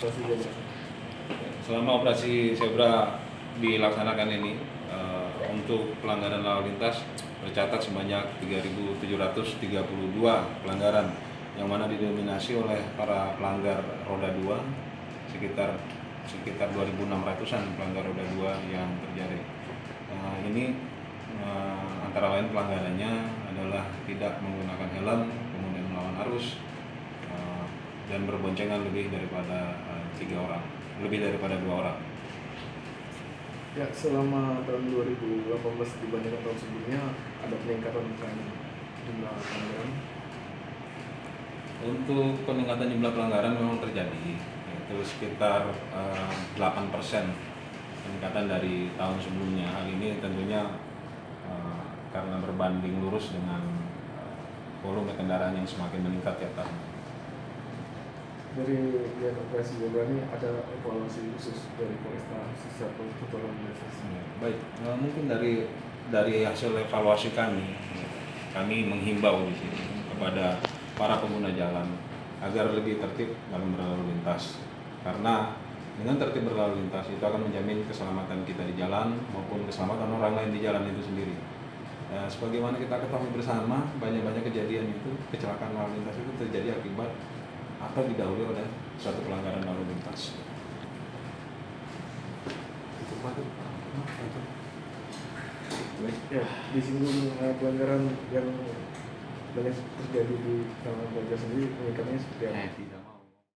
operasi zebra? Selama operasi zebra dilaksanakan ini, untuk pelanggaran lalu lintas tercatat sebanyak 3.732 pelanggaran, yang mana didominasi oleh para pelanggar roda 2 sekitar 2.600-an pelanggar roda 2 yang terjadi. Ini antara lain pelanggarannya adalah tidak menggunakan helm, kemudian melawan arus, dan berboncengan lebih daripada 3 orang, lebih daripada 2 orang. Ya, selama tahun 2018 dibandingkan tahun sebelumnya ada peningkatan kan jumlah pelanggaran? Untuk peningkatan jumlah pelanggaran memang terjadi, yaitu sekitar 8% peningkatan dari tahun sebelumnya. Hal ini tentunya karena berbanding lurus dengan volume kendaraan yang semakin meningkat tiap tahun. Dari pihak operasi zebra ini ada evaluasi khusus dari Polresta setiap Kepulauan Riau. Baik, mungkin dari hasil evaluasi kami menghimbau di sini kepada para pengguna jalan agar lebih tertib dalam berlalu lintas, karena dengan tertib berlalu lintas itu akan menjamin keselamatan kita di jalan maupun keselamatan orang lain di jalan itu sendiri. Ya, sebagaimana kita ketahui bersama, banyak kejadian itu, kecelakaan lalu lintas itu terjadi akibat atau didahului oleh suatu pelanggaran lalu lintas. Ya, disinggung pelanggaran yang banyak terjadi di kalangan pelajar sendiri, peningkatannya seperti apa?